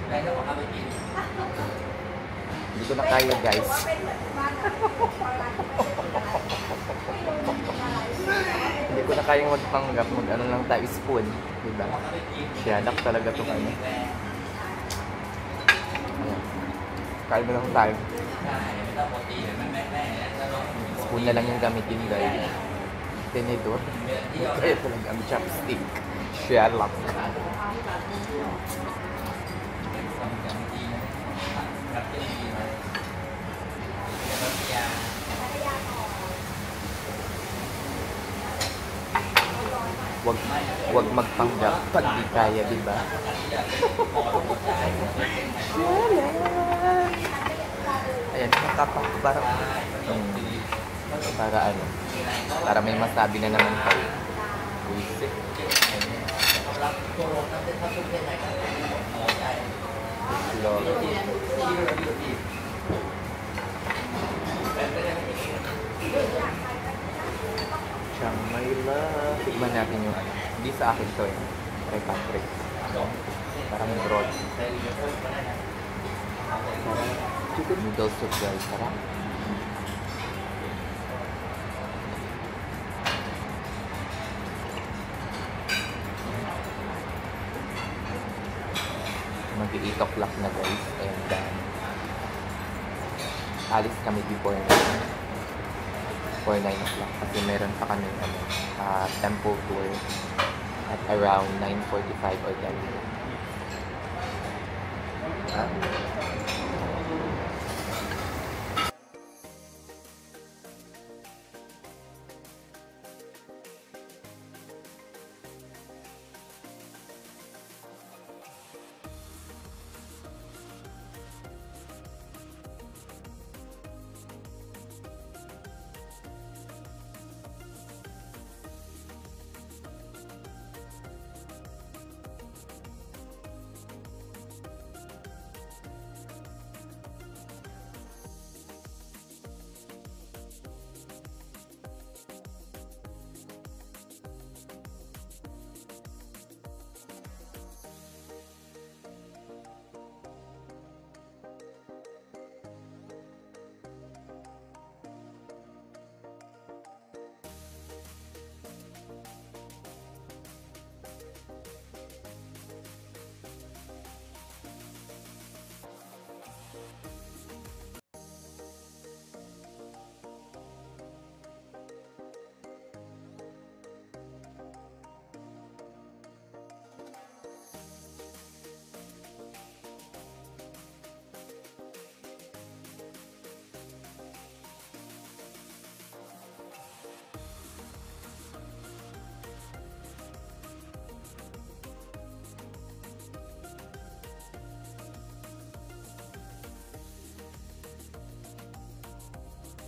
Hindi ko na kaya, guys. Hindi ko na kayang magpanggap. Mag-ano lang tayo, spoon. Diba? Siyadak talaga itong ano. Ayan. Kain mo lang tayo. Spoon na lang yung gamitin, guys. Tenedor. Kaya talaga ang chopstick. Sherlock. Wag magpanggap pag di kaya, diba? Ayan, nakapak para ano, para may masabi na naman kayo. Buisit. Chamayla. Tignan natin yung ano. Hindi sa akin to eh. Kay Patrick. Parang broad. Chicken noodle soup, guys. Sarap. Mag-8 o'clock na, guys. And alis kami before 9 o'clock kasi meron pa kami temple tour at around 9:45 or 10.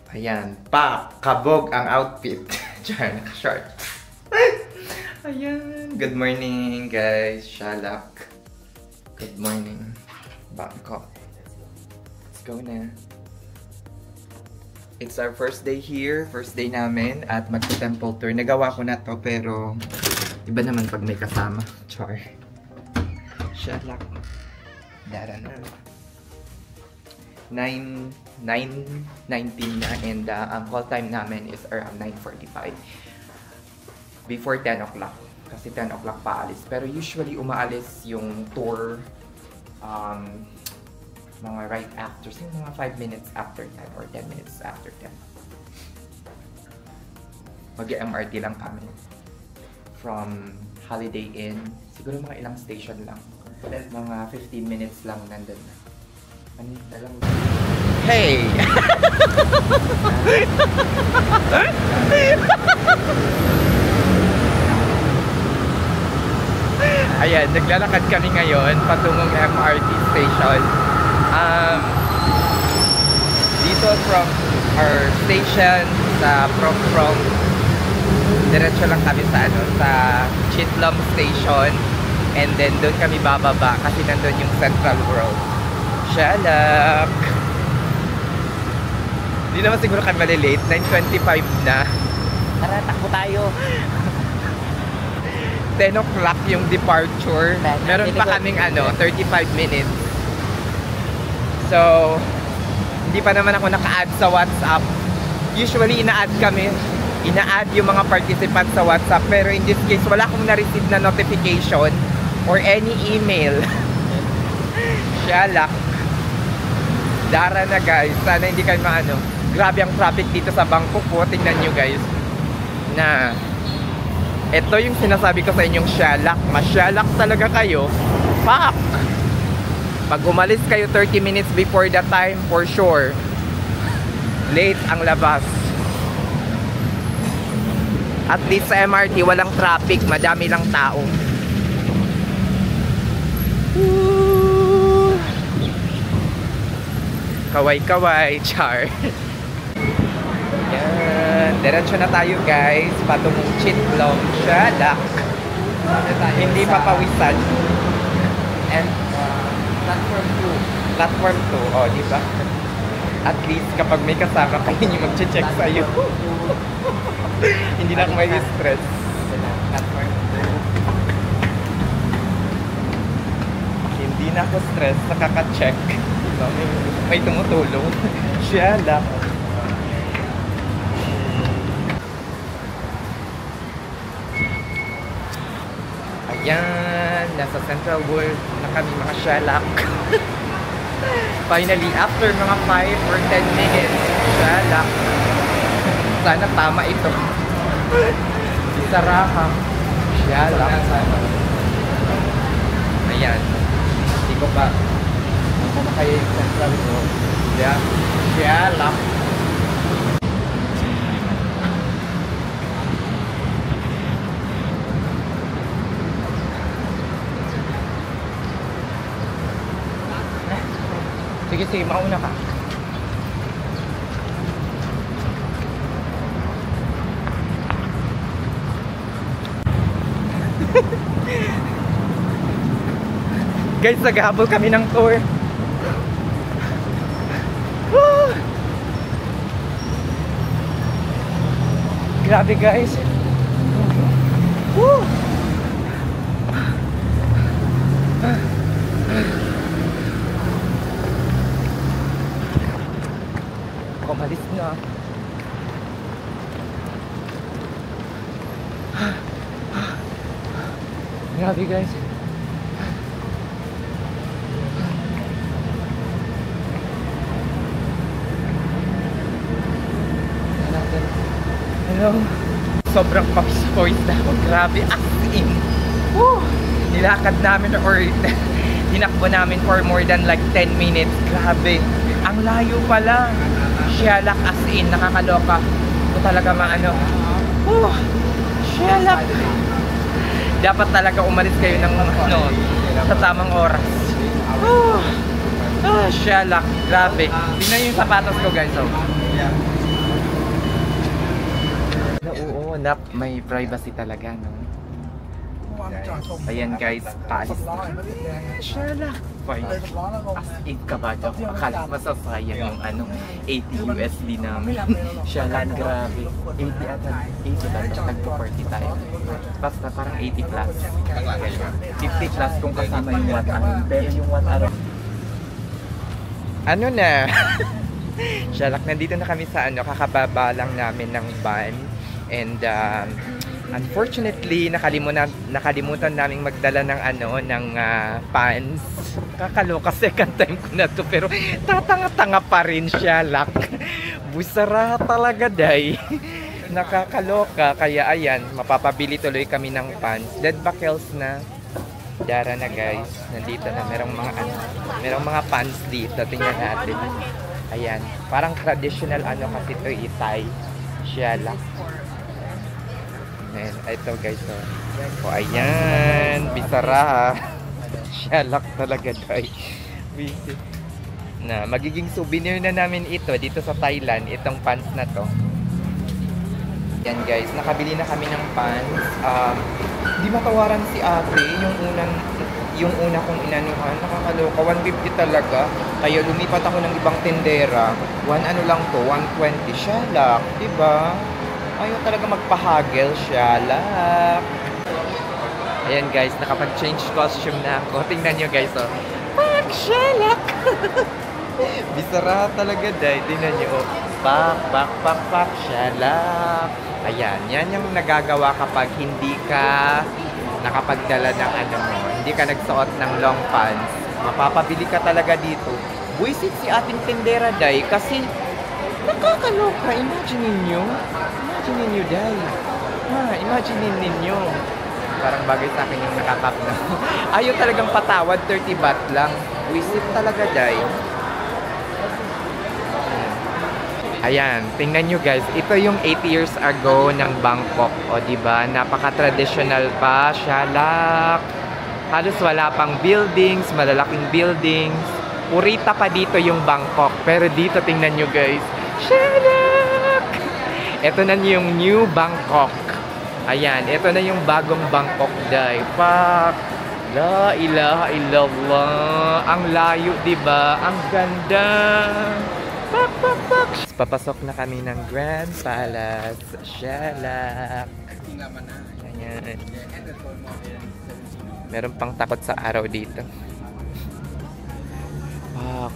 Ayan, kabog ang outfit. Diyan, naka-short. Ayan, good morning guys, Shalak. Good morning, Bangkok. Let's go na. It's our first day here, first day namin at mag-temple tour. Nagawa ko na to pero iba naman pag may kasama. Char. Shalak. Dara na. 9:19 na and ang call time namin is around 9:45 before 10 o'clock kasi 10 o'clock pa alis, pero usually umaalis yung tour mga right after, mga 5 minutes after 10 or 10 minutes after 10. Mag-MRT lang kami from Holiday Inn, siguro mga ilang station lang, mga 15 minutes lang nandun na. Hey! Ayan, naglalakad kami ngayon patungong MRT station. Dito from our station from diretso lang kami sa sa Chitlom station, and then doon kami bababa kasi nandun yung Central World. Shalak! Hindi naman siguro kami malilate. 9:25 na. Tara, takbo tayo. 10 o'clock yung departure. Meron pa kaming 35 minutes. So, hindi pa naman ako naka-add sa WhatsApp. Usually, ina-add yung mga participants sa WhatsApp. Pero in this case, wala akong na-receive na notification or any email. Shalak. Dara na guys. Sana hindi kayo maano. Grabe ang traffic dito sa Bangkok po. Tingnan nyo guys. Na ito yung sinasabi ko sa inyong shalak. Masyalak talaga kayo. Fuck! Pag umalis kayo 30 minutes before the time, for sure, late ang labas. At least sa MRT, walang traffic, madami lang tao. Kaway-kaway, char. Yan, diretso na tayo guys, patungong Chitlong, Shalak. Hindi papawisan. And Platform 2, oh, di ba? At least kapag may kasama kayo yung mag-check sa'yo. Hindi na ako may stress. Platform 2. Hindi na ako stress, nakaka-check. May tumutulong. Siya lang. Ayan, nasa Central World na kami mga shalak. Finally, after mga 5 or 10 minutes, shalak. Sana tama ito. Saraha. Shalak. Ayan. Hindi ko pa. Sana kaya yung Central World. Yeah. Shalak. Sige, mauna ka. Guys, naghahabol kami ng tour. Woo! Grabe guys. Woo! Umalis na. Grabe guys. Hello. Sobrang papisoid na ako. Grabe. As in. Woo! Nilakad namin or tinakbo namin for more than like 10 minutes. Grabe. Ang layo pala. Shalak as in, nakakaloka. Ito talaga maano. Shalak. Dapat talaga umalis kayo ng ano, sa tamang oras. Shalak. Grabe. Tingnan yung sapatos ko guys. Oh. Oo, may privacy talaga. No? Ayan guys, paalis na. Shalak. As in kabado. Akala masasayang yung ano, 80 USD namin. Shalak, grabe. 80 ata. 80 ba? Tagpo 40 tayo. Basta parang 80 plus. 50 plus kung kasama yung 1 hour. Pero yung 1 hour. Ano na? Shalak, nandito na kami sa ano, kakababa lang namin ng van. And unfortunately, nakalimutan naming magdala ng ano, ng pants. Kakaloka, second time ko na to, pero tatanga-tanga pa rin siya, lak. Busara talaga, day. Nakakaloka, kaya ayan, mapapabili tuloy kami ng pants. Dead buckles na. Dara na guys, nandito na, merong mga pants dito, tingnan natin. Ayan, parang traditional ano kasi ito, itay. Siya, lak. Ayan, ito guys, oh. Ayan, bisara. Shalak talaga, day. Na, magiging souvenir na namin ito dito sa Thailand, itong pants na to. Yan guys, nakabili na kami ng pants. Di matawaran si ate, yung una kong inanuhan, nakakaloka, 150 talaga. Kaya lumipat ako ng ibang tendera. Ano lang to, 120. Shalak, diba? Ayaw talaga magpahagel, shalak. Ayan guys, nakapag-change costume na ako. Tingnan nyo guys, oh. Fuck, shalak! Bisara talaga, day. Tingnan nyo. Oh. Pak, shalak. Ayan, yan yung nagagawa kapag hindi ka nakapagdala ng ano mo. Hindi ka nagsuot ng long pants. Mapapabili ka talaga dito. Buisit si ating tindera, day. Kasi nakakaloka. Imagine ninyo. Imagine ninyo, day. Imagine ninyo. Parang bagay sa akin yung nakakap na. Ayaw talagang patawad, 30 baht lang. Buisit talaga, day. Ayan, tingnan nyo guys. Ito yung 8 years ago ng Bangkok. O, diba? Napaka-traditional pa. Shalak. Halos wala pang buildings, malalaking buildings. Purita pa dito yung Bangkok. Pero dito, tingnan nyo guys. Shalak! Ito na yung new Bangkok. Ayan, ito na yung bagong Bangkok, day. Pak! La ilaha illallah. Ang layo, diba? Ang ganda. Pak! Papasok na kami ng Grand Palace. Shalak. Ayan. Meron pang takot sa araw dito. Pak!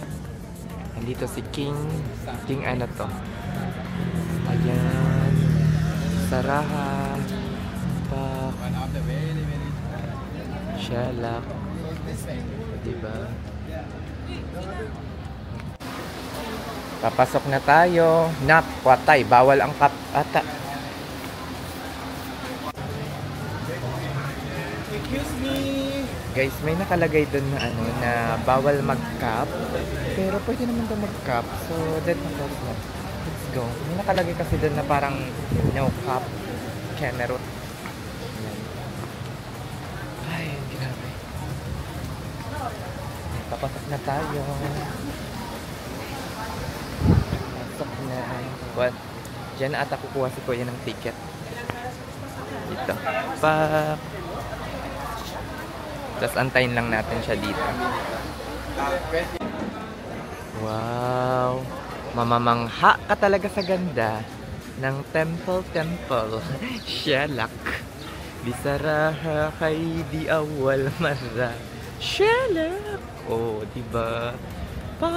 Nandito si King. King ano to? Ayan. Saraha. Pak! Shalak. Diba? Papasok na tayo. Nak, patay. Bawal ang kap ata. Excuse me. Guys, may nakalagay doon na ano na bawal mag-cap. Pero pwede naman daw mag-cap. So, that matters na. Let's go. May nakalagay kasi doon na parang no cap. Camerot. Ay, grabe. Papasok na tayo. What? Diyan ata kukuha si Kuya ng ticket. Dito. Pa. Tapos antayin lang natin siya dito. Wow. Mamamangha ka talaga sa ganda ng temple. Shalak. Bisaraha kay di awal mara. Shalak. Oh, diba? Pa.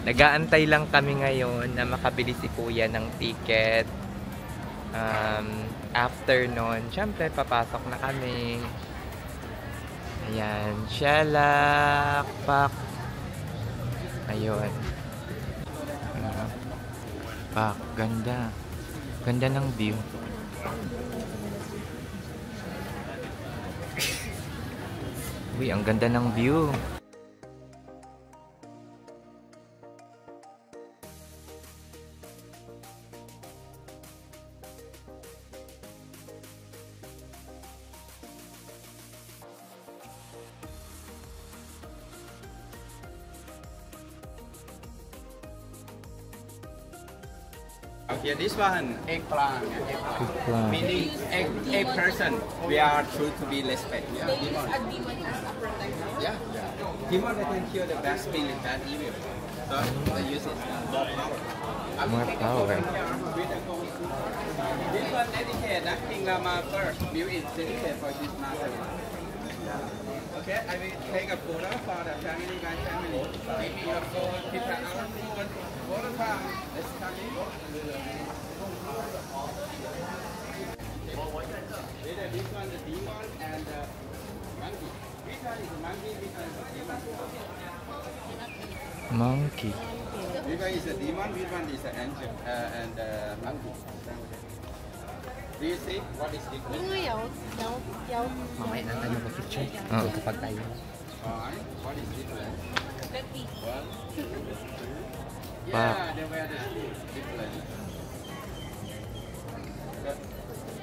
Nag-aantay lang kami ngayon na makabili si Kuya ng ticket. After nun, syempre papasok na kami. Ayan, shalak, pak. Ayun. Pak, ganda. Ganda ng view. Uy, ang ganda ng view. Okay, this one eggplant. Eggplant. Meaning egg person. We are true to be respect. Yeah, demon. A demon has a protector. Yeah, yeah. Demon that can kill the bad spirit, bad evil. So they use it more power. More power. This one dedicated. That King Lama first built it dedicated for this master. Okay, I will take a photo for the family by family. Maybe your phone, prepare our phone, photo time. Let's come in. This one the demon and the monkey. Which one is the monkey? Which one is the demon? Monkey. Which one is the demon? Which one is the angel? And the monkey. Do you see what is different? 因为有 Mamaya na tayo mag-picture. Oo. Kapag tayo. Alright, what is different? One. Wow. Yeah, they wear the shoe different.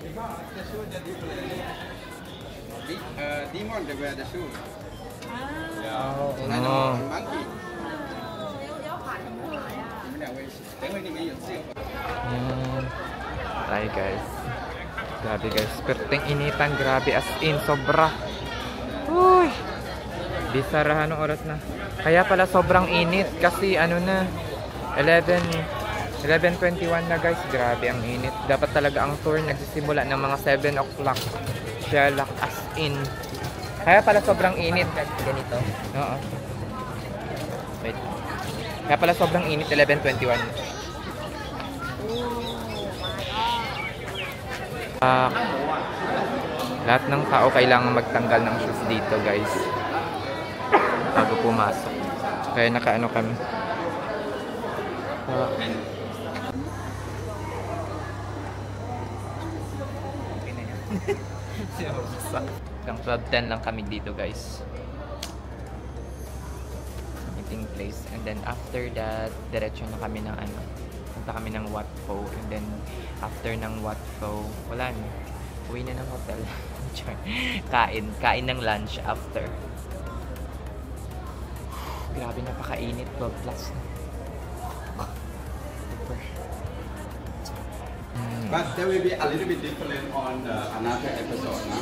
The shoe are different. Demon they wear the shoe. Yeah. Oh, I know. Oh. Monkey. 你们两位，等会你们有自由。 Yan. Hi guys. Grabe guys. Perting initan. Grabe as in. Sobra. Uy. Bisarahan ng oras na. Kaya pala sobrang init. Kasi ano na. 11:21 na guys. Grabe ang init. Dapat talaga ang tour nagsisimula ng mga 7 o'clock. Shalak as in. Kaya pala sobrang init. Ganito. Oo. Wait. Kaya pala sobrang init, 11:21. Lahat ng tao kailangan magtanggal ng shoes dito, guys. Bago pumasok. Kaya nakaano kami. Hanggang 12:10 lang kami dito, guys. Meeting place. And then after that, diretso na kami ng ano. Punta kami ng Wat Pho. And then after ng Wat Pho, wala na. Uwi na ng hotel. Kain ng lunch after. Grabe, napakainit. 12 plus na. Super. But there will be a little bit different on another episode, no?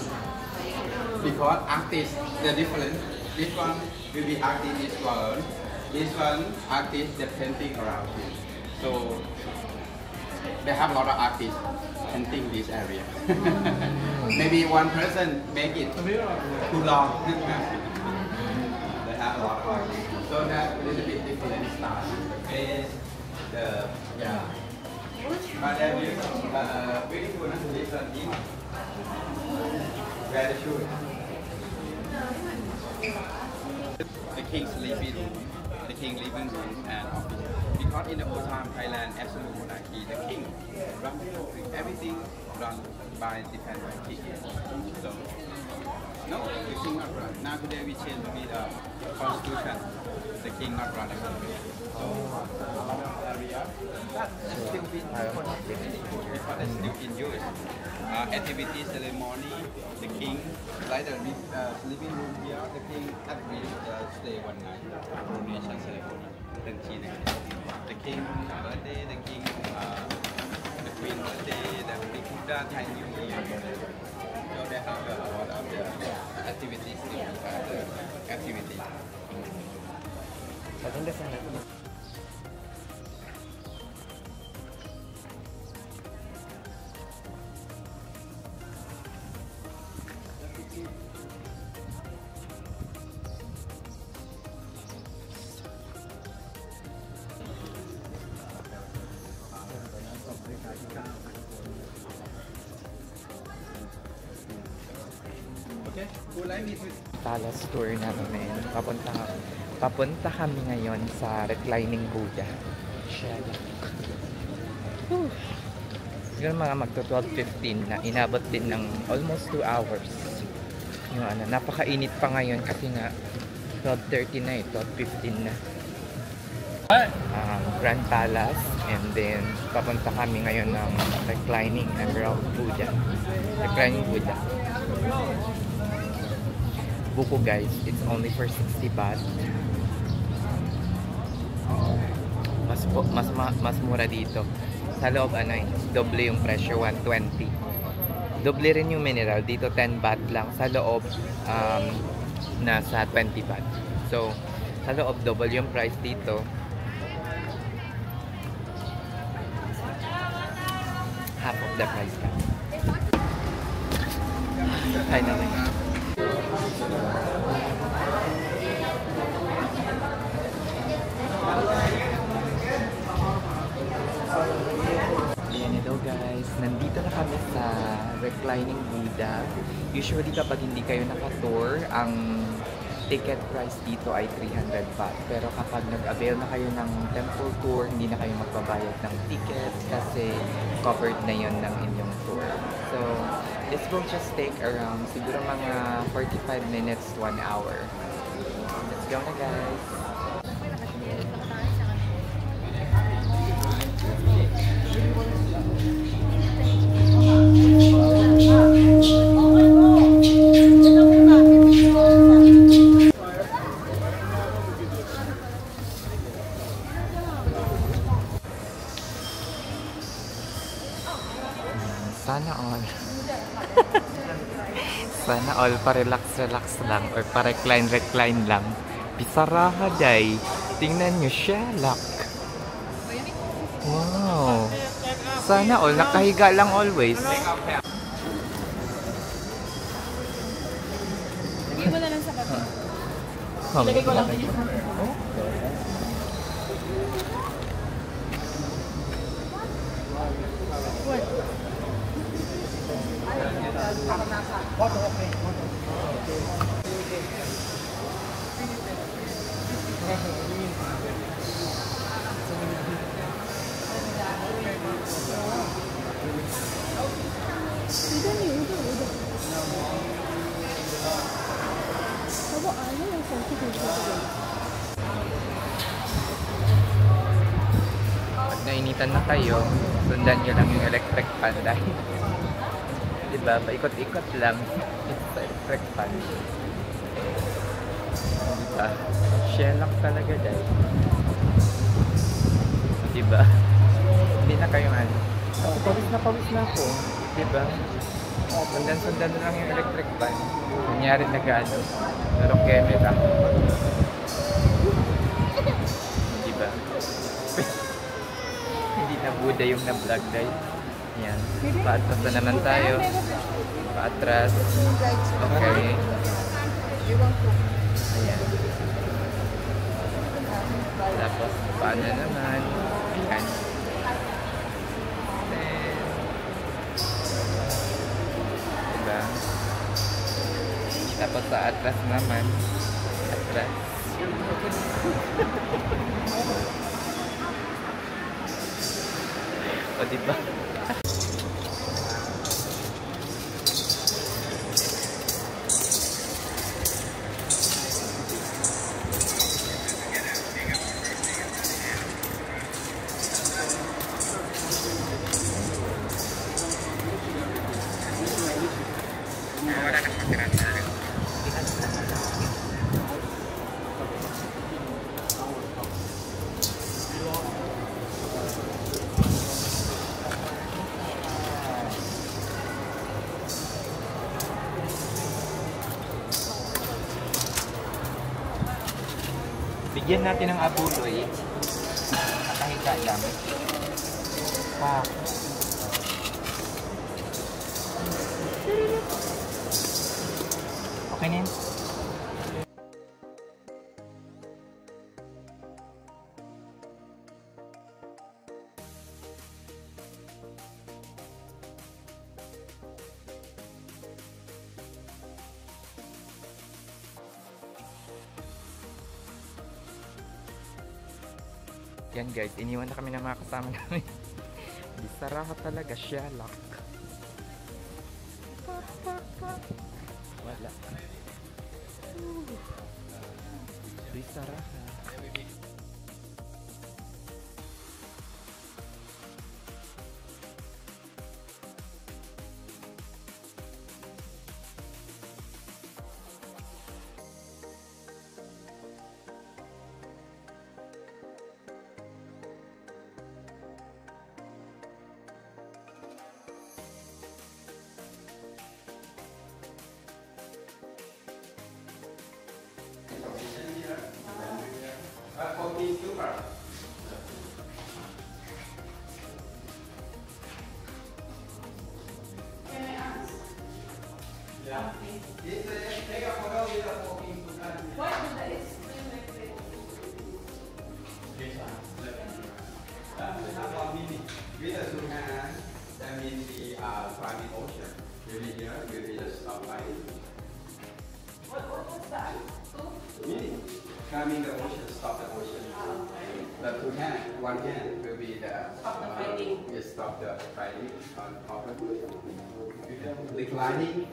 Because artists, they're different. This one will be artist this one. This one, artist, they're painting around here. So, they have a lot of artists painting this area. Maybe one person make it too long. They have a lot of artists. So that's a little bit different style. Yeah. But then beautiful, this one is very sure. The king's living room, and office. Because in the old time, Thailand, absolute monarchy, the king run everything run by depend by king. So no, the king not run. Now today we change to be the constitution. The king not run the country. So a lot of area that still been because it's still in use. Activity ceremony, the king like the living room here. The king agreed stay one night. Coronation ceremony. Then the king birthday, the king, the queen birthday, the big Buddha Thai New Year. So they have a lot of the activities. Activities. Maganda sana. Okay, who like me with Palace tour namin. Papunta kami ngayon sa reclining Buddha. Siguro mga magto 12:15 na inabot din ng almost 2 hours. Yung ano, napakainit pa ngayon kasi nga 12:30 na 12:15 na. Grand Palace, and then papunta kami ngayon ng reclining Emerald Buddha. Reclining Buddha. Buko, guys, it's only for 60 baht. Mas mura dito. Sa loob doble yung presyo, 120. Doble rin yung mineral dito, 10 baht lang. Sa loob nasa 20 baht. So sa loob double yung price dito. Half of the price lang. Finally. Hello guys, nandito na kami sa reclining Buddha. Usually kapag hindi kayo naka-tour, ang ticket price dito ay 300 baht. Pero kapag nag-avail na kayo ng temple tour, hindi na kayo magbabayad ng ticket kasi covered na yon ng inyong tour. So, this will just take around siguro mga 45 minutes to 1 hour. Let's go na, guys! Sana all. Sana all pa-relax lang or pa-recline lang. Pisaraha day. Tingnan nyo siya, lock. Wow. Sana all. Nakahiga lang always. Lagay mo na lang sa baba. Ilagay ko lang din. Pag nainitan na kayo, sundan nyo lang yung electric fan dahil diba, paikot-ikot lang sa electric fan. Diba? Shellac talaga dahil. Diba? Hindi na kayo ano. Pawis na ako. Diba? Sundan-sundan lang yung electric fan. Nangyari na gaano. Pero camera. Diba? Hindi na buda yung na-vlog dahil. Yan. Paatras na naman tayo. Paatras. Okay. Ayan. Tapos, paano naman? Ayan. Diba? Tapos sa atras naman. Atras. O diba? Bigyan natin ng abuloy. Nakahiga lang. Pa. Okay na yun? Yan guys, iniwan na kami ng mga kasama namin. Bisaraha talaga, Shellac. Wala. Bisaraha. With the two hands, that means the climbing ocean. Really here will be the stoplight. What's that? Meaning, climbing the ocean, stop the ocean. The two hands, one hand will be the Stop the fighting. Stop the fighting on top of it. Declining.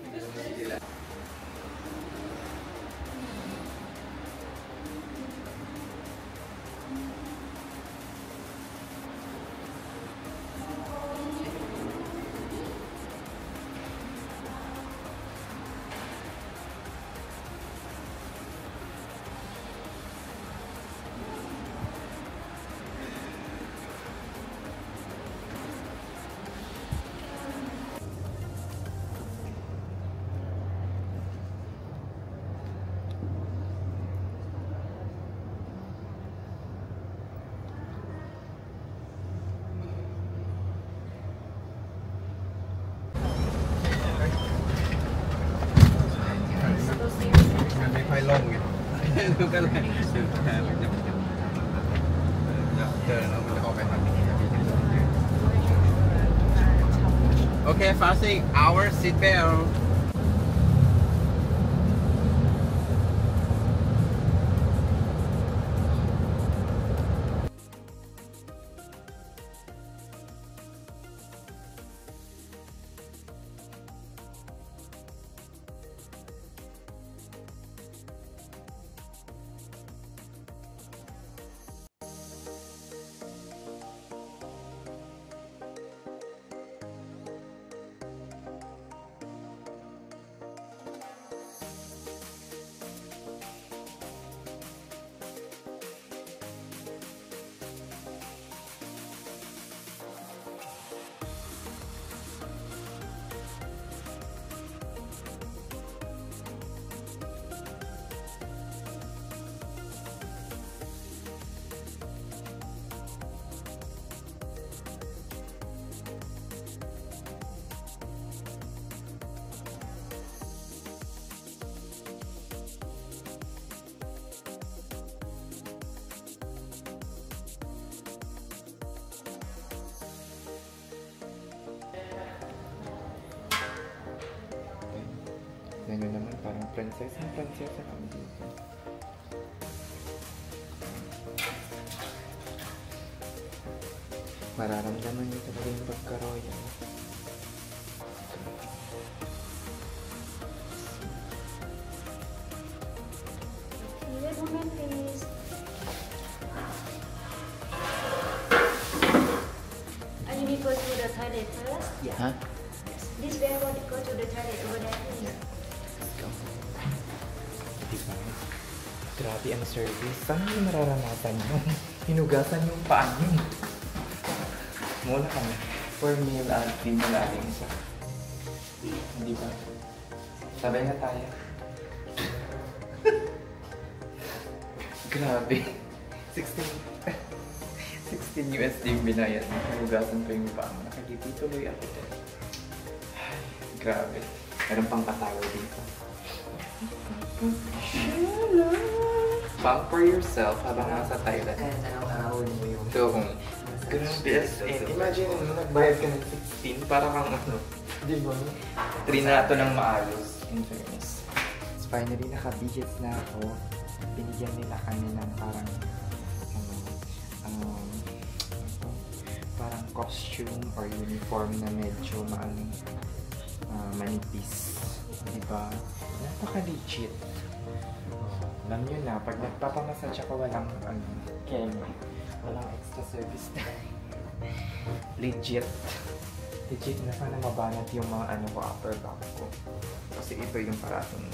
ดูกันเลยดูกันเดินแล้วมันจะออกไปทางนี้โอเค fasting our seat belt Yan yun naman, parang prinsesa kami dito. Mararamdaman niyo talaga yung pagka-royal. Wait a moment, please. You need to go to the toilet first. Ha? This way I want to go to the toilet over there, please. Diba? Grabe ang service. Saan yung mararanasan nyo? Hinugasan yung paa nyo. Muna kami. For meal at female aling siya. Hindi ba? Sabay na tayo. Grabe. 16 USD yung binayad. Hinugasan pa yung paa. Nakalipi tuloy ako din. Grabe. Meron pang katawad dito. Pamper yourself habang nasa Thailand. Kahit araw-arawin mo yung... So, grabe as in. Imagine mo, nagbayad ka ng 16 para kang ano. Di ba? Trinato ng maayos. In fairness. So, finally, nakabihis na ako. Binigyan nila kami ng parang parang costume or uniform na medyo manipis. Diba? Napaka-legit. Alam nyo na, pag nagpapamassage ako walang walang extra service na. Legit. Legit na sana mabanat yung mga upper back ko. Kasi ito yung parating